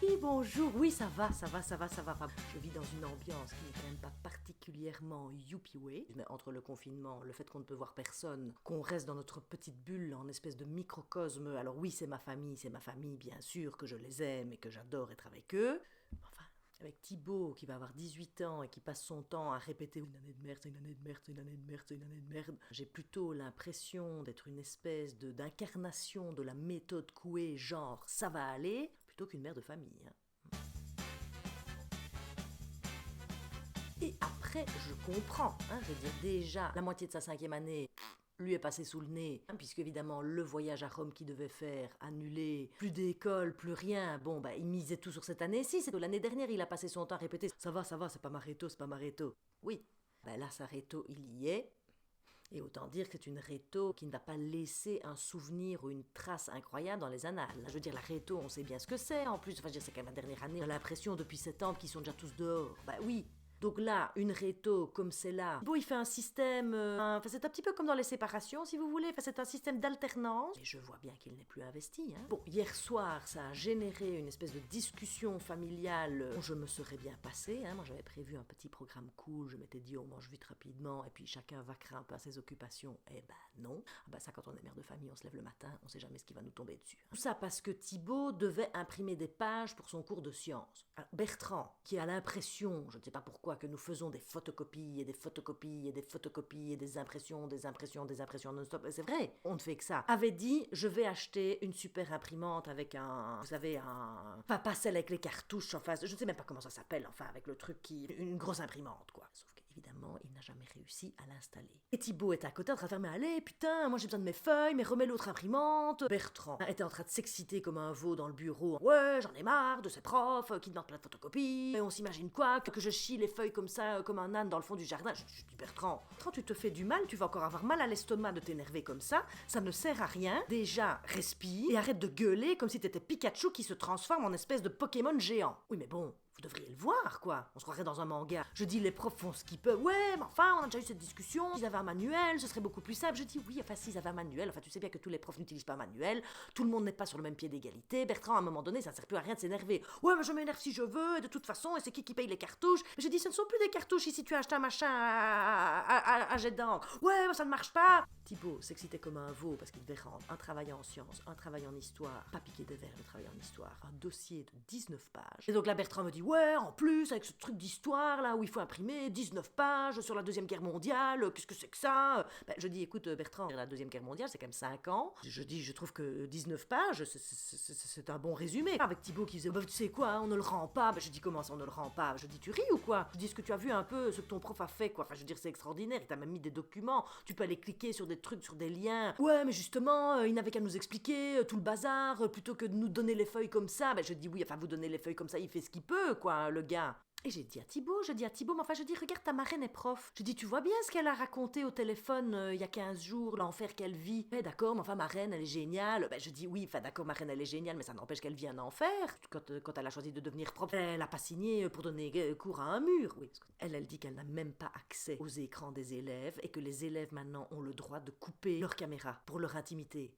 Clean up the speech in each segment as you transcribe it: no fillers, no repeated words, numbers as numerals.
Oui, bonjour. Oui, ça va. Enfin, je vis dans une ambiance qui n'est quand même pas particulièrement youpi way. Mais entre le confinement, le fait qu'on ne peut voir personne, qu'on reste dans notre petite bulle, en espèce de microcosme. Alors oui, c'est ma famille, bien sûr, que je les aime et que j'adore être avec eux. Enfin, avec Thibaut qui va avoir 18 ans et qui passe son temps à répéter une année de merde, c'est une année de merde, c'est une année de merde, c'est une année de merde. J'ai plutôt l'impression d'être une espèce d'incarnation de la méthode Coué, genre ça va aller, plutôt qu'une mère de famille. Et après, je comprends, je veux dire, déjà, la moitié de sa 5e année, lui est passé sous le nez, puisque évidemment le voyage à Rome qu'il devait faire, annulé, plus d'école, plus rien, bon bah il misait tout sur cette année-ci, c'est que l'année dernière il a passé son temps à répéter « ça va, c'est pas ma réto, c'est pas ma réto ». Oui, bah là sa réto il y est, et autant dire que c'est une réto qui ne va pas laisser un souvenir ou une trace incroyable dans les annales. Je veux dire, la réto, on sait bien ce que c'est, en plus, enfin, je veux dire, c'est quand même la dernière année, on a l'impression depuis septembre qu'ils sont déjà tous dehors. Bah oui, donc là, une réto comme celle-là, bon, il fait un système, enfin, c'est un petit peu comme dans les séparations, si vous voulez, enfin, c'est un système d'alternance. Et je vois bien qu'il n'est plus investi. Bon, hier soir, ça a généré une espèce de discussion familiale dont je me serais bien passée. Moi, j'avais prévu un petit programme cool, je m'étais dit, on mange vite rapidement, et puis chacun vaquera un peu à ses occupations. Eh ben non. Ça, quand on est mère de famille, on se lève le matin, on sait jamais ce qui va nous tomber dessus. Tout ça parce que Thibaut devait imprimer des pages pour son cours de sciences. Alors, Bertrand, qui a l'impression, je ne sais pas pourquoi, que nous faisons des photocopies et des photocopies et des photocopies et des impressions non-stop, et c'est vrai, on ne fait que ça, avait dit, je vais acheter une super imprimante avec vous savez, enfin pas celle avec les cartouches en face, je ne sais même pas comment ça s'appelle, enfin avec le truc une grosse imprimante quoi. Sauf qu'évidemment, il n'a jamais réussi à l'installer. Et Thibaut est à côté en train de faire, mais allez, putain, moi j'ai besoin de mes feuilles, mais remets l'autre imprimante. Bertrand était en train de s'exciter comme un veau dans le bureau. Ouais, j'en ai marre de ces profs qui demandent plein de photocopies. Et on s'imagine quoi, que je chie les feuilles comme ça, comme un âne dans le fond du jardin. Je dis, Bertrand, tu te fais du mal, tu vas encore avoir mal à l'estomac de t'énerver comme ça ne sert à rien. Déjà, respire et arrête de gueuler comme si t'étais Pikachu qui se transforme en espèce de Pokémon géant. Oui, mais bon, vous devriez le voir, quoi. On se croirait dans un manga. Je dis, les profs font ce qu'ils peuvent. Ouais, mais enfin, on a déjà eu cette discussion. S'ils avaient un manuel, ce serait beaucoup plus simple. Je dis, oui, enfin, s'ils avaient un manuel, enfin, tu sais bien que tous les profs n'utilisent pas un manuel. Tout le monde n'est pas sur le même pied d'égalité. Bertrand, à un moment donné, ça ne sert plus à rien de s'énerver. Ouais, mais je m'énerve si je veux, et de toute façon, et c'est qui paye les cartouches? Mais je dis, ce ne sont plus des cartouches ici, tu as acheté un machin à jet d'encre. Ouais, mais ça ne marche pas. Thibaut s'excitait comme un veau parce qu'il devait rendre un travail en sciences, un travail en histoire, pas piquer des verres, le travail en histoire, un dossier de 19 pages. Et donc là, Bertrand me dit, ouais, en plus, avec ce truc d'histoire, là, où il faut imprimer 19 pages sur la Deuxième Guerre mondiale, qu'est-ce que c'est que ça? Je dis, écoute, Bertrand, la Deuxième Guerre mondiale, c'est quand même 5 ans. Je dis, je trouve que 19 pages, c'est un bon résumé. Avec Thibaut qui faisait, tu sais quoi, on ne le rend pas. Je dis, comment ça, on ne le rend pas? Je dis, tu ris ou quoi? Je dis, est-ce que tu as vu un peu ce que ton prof a fait, quoi? Enfin, je veux dire, c'est extraordinaire, il t'a même mis des documents, tu peux aller cliquer sur des trucs, sur des liens. Ouais, mais justement, il n'avait qu'à nous expliquer tout le bazar, plutôt que de nous donner les feuilles comme ça. Je dis, oui, enfin, vous donnez les feuilles comme ça, il fait ce qu'il peut, quoi, le gars. Et j'ai dit à Thibaut, mais enfin je dis, regarde, ta marraine est prof. Je dis, tu vois bien ce qu'elle a raconté au téléphone il y a 15 jours, l'enfer qu'elle vit. D'accord, mais enfin ma reine, elle est géniale. Je dis, oui, enfin d'accord, ma reine, elle est géniale, mais ça n'empêche qu'elle vit un enfer. Quand elle a choisi de devenir prof, elle n'a pas signé pour donner cours à un mur. Oui, parce elle dit qu'elle n'a même pas accès aux écrans des élèves et que les élèves maintenant ont le droit de couper leur caméra pour leur intimité.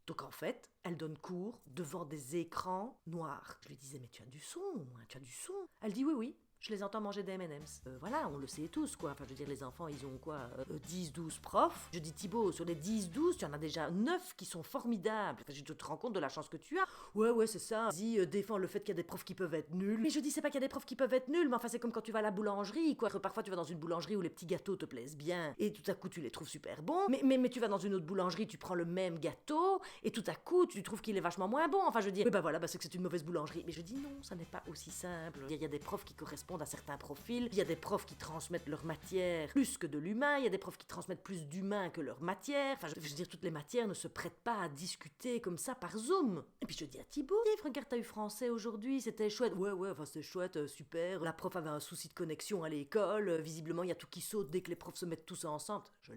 Donc en fait, elle donne cours devant des écrans noirs. Je lui disais, mais tu as du son au moins, tu as du son. Elle dit, oui, je les entends manger des M&M's. Voilà, on le sait tous, quoi. Enfin, je veux dire, les enfants, ils ont quoi 10, 12 profs. Je dis, Thibaut, sur les 10, 12, tu en as déjà 9 qui sont formidables. Enfin, tu te rends compte de la chance que tu as. Ouais, c'est ça. Vas-y, défends le fait qu'il y a des profs qui peuvent être nuls. Mais je dis, c'est pas qu'il y a des profs qui peuvent être nuls, mais enfin, c'est comme quand tu vas à la boulangerie, quoi. Parfois, tu vas dans une boulangerie où les petits gâteaux te plaisent bien, et tout à coup, tu les trouves super bons. Mais tu vas dans une autre boulangerie, tu prends le même gâteau, et tout à coup, tu trouves qu'il est vachement moins bon. Enfin, je dis, oui, voilà, c'est que c'est une mauvaise boulangerie. Mais je dis, non, ça n'est pas aussi simple. Il y a des profs qui correspondent à certains profils. Il y a des profs qui transmettent leur matière plus que de l'humain. Il y a des profs qui transmettent plus d'humain que leur matière. Enfin, je veux dire, toutes les matières ne se prêtent pas à discuter comme ça par Zoom. Et puis je dis à Thibaut, regarde, t'as eu français aujourd'hui, c'était chouette. Ouais, enfin c'était chouette, super. La prof avait un souci de connexion à l'école. Visiblement, il y a tout qui saute dès que les profs se mettent tous ensemble. Je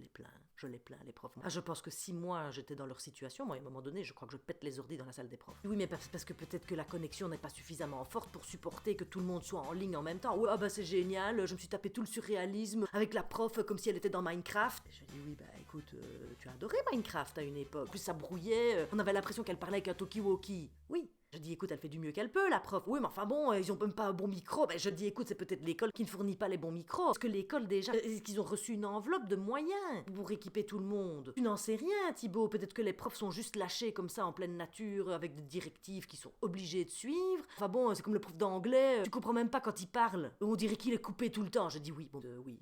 les plains, les profs. Je pense que si moi j'étais dans leur situation, moi à un moment donné, je crois que je pète les ordis dans la salle des profs. Oui, mais parce que peut-être que la connexion n'est pas suffisamment forte pour supporter que tout le monde soit en ligne en même temps. Ouais, c'est génial, je me suis tapé tout le surréalisme avec la prof comme si elle était dans Minecraft. Et je dis, oui, écoute, tu as adoré Minecraft à une époque. En plus, ça brouillait, on avait l'impression qu'elle parlait avec un talkie-walkie. Oui. Je dis, écoute, elle fait du mieux qu'elle peut, la prof. Oui, mais enfin bon, ils ont même pas un bon micro. Ben, je dis, écoute, c'est peut-être l'école qui ne fournit pas les bons micros. Parce que l'école, déjà, est-ce qu'ils ont reçu une enveloppe de moyens pour équiper tout le monde? Tu n'en sais rien, Thibaut. Peut-être que les profs sont juste lâchés comme ça en pleine nature, avec des directives qu'ils sont obligés de suivre. Enfin bon, c'est comme le prof d'anglais, tu comprends même pas quand il parle. On dirait qu'il est coupé tout le temps. Je dis, oui, bon, oui,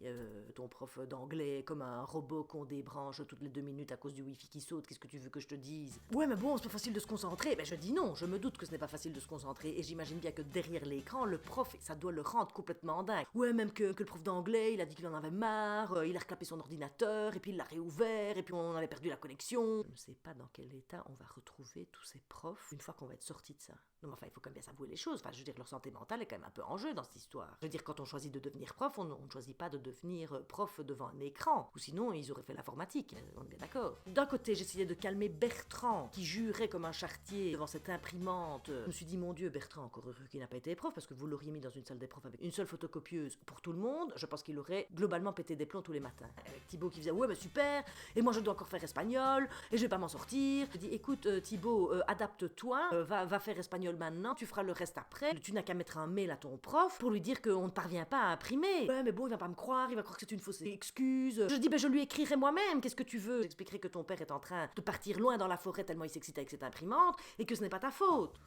ton prof d'anglais est comme un robot qu'on débranche toutes les 2 minutes à cause du wifi qui saute. Qu'est-ce que tu veux que je te dise? Ouais, mais bon, c'est pas facile de se concentrer. Ben, je dis non, je me doute que ce n'est pas facile de se concentrer. Et j'imagine bien que derrière l'écran, le prof, ça doit le rendre complètement dingue. Ouais, même que le prof d'anglais, il a dit qu'il en avait marre, il a reclapé son ordinateur, et puis il l'a réouvert, et puis on avait perdu la connexion. Je ne sais pas dans quel état on va retrouver tous ces profs une fois qu'on va être sorti de ça. Non, mais enfin, il faut quand même bien s'avouer les choses. Enfin, je veux dire, leur santé mentale est quand même un peu en jeu dans cette histoire. Je veux dire, quand on choisit de devenir prof, on ne choisit pas de devenir prof devant un écran. Ou sinon, ils auraient fait l'informatique. On est bien d'accord. D'un côté, j'essayais de calmer Bertrand, qui jurait comme un charretier devant cette imprimante. Je me suis dit, mon Dieu, Bertrand, encore heureux qu'il n'a pas été prof, parce que vous l'auriez mis dans une salle des profs avec une seule photocopieuse pour tout le monde, je pense qu'il aurait globalement pété des plombs tous les matins. Avec Thibaut qui faisait, ouais, mais super, et moi je dois encore faire espagnol, et je vais pas m'en sortir. Je dis, écoute, Thibaut, adapte-toi, va faire espagnol maintenant, tu feras le reste après. Tu n'as qu'à mettre un mail à ton prof pour lui dire qu'on ne parvient pas à imprimer. Ouais, mais bon, il va pas me croire, il va croire que c'est une fausse excuse. Je dis, ben je lui écrirai moi-même, qu'est-ce que tu veux? J'expliquerai que ton père est en train de partir loin dans la forêt tellement il s'excite avec cette imprimante, et que ce n'est pas ta faute.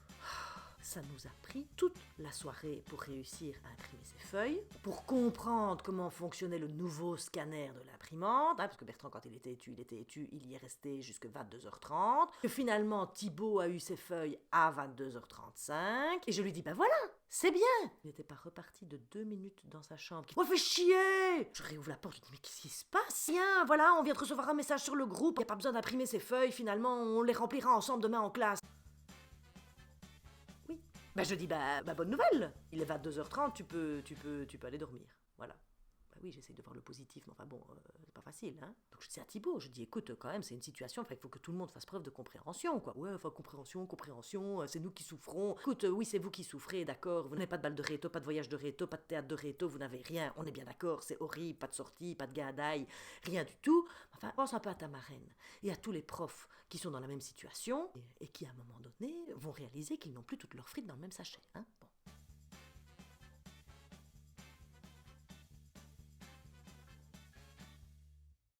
Ça nous a pris toute la soirée pour réussir à imprimer ces feuilles, pour comprendre comment fonctionnait le nouveau scanner de l'imprimante, parce que Bertrand, quand il était étu, il y est resté jusqu'à 22h30, que finalement Thibaut a eu ses feuilles à 22h35, et je lui dis, ben voilà, c'est bien. Il n'était pas reparti de 2 minutes dans sa chambre. Oh, fait chier! Je réouvre la porte, je dis, mais qu'est-ce qui se passe? Tiens, voilà, on vient de recevoir un message sur le groupe, il n'y a pas besoin d'imprimer ces feuilles, finalement, on les remplira ensemble demain en classe. Oui. Bah je dis, bah bonne nouvelle. Il est 22h30, tu peux aller dormir. Voilà. Bah oui, j'essaye de voir le positif, mais enfin bon, c'est pas facile, hein. Donc je dis à Thibaut, je dis, écoute, quand même, c'est une situation, enfin, il faut que tout le monde fasse preuve de compréhension, quoi. Ouais, enfin, compréhension, c'est nous qui souffrons. Écoute, oui, c'est vous qui souffrez, d'accord. Vous n'avez pas de balle de réto, pas de voyage de réto, pas de théâtre de réto, vous n'avez rien, on est bien d'accord, c'est horrible, pas de sortie, pas de guindaille, rien du tout. Enfin, pense un peu à ta marraine et à tous les profs qui sont dans la même situation et qui, à un moment donné, vont réaliser qu'ils n'ont plus toutes leurs frites dans le même sachet, hein.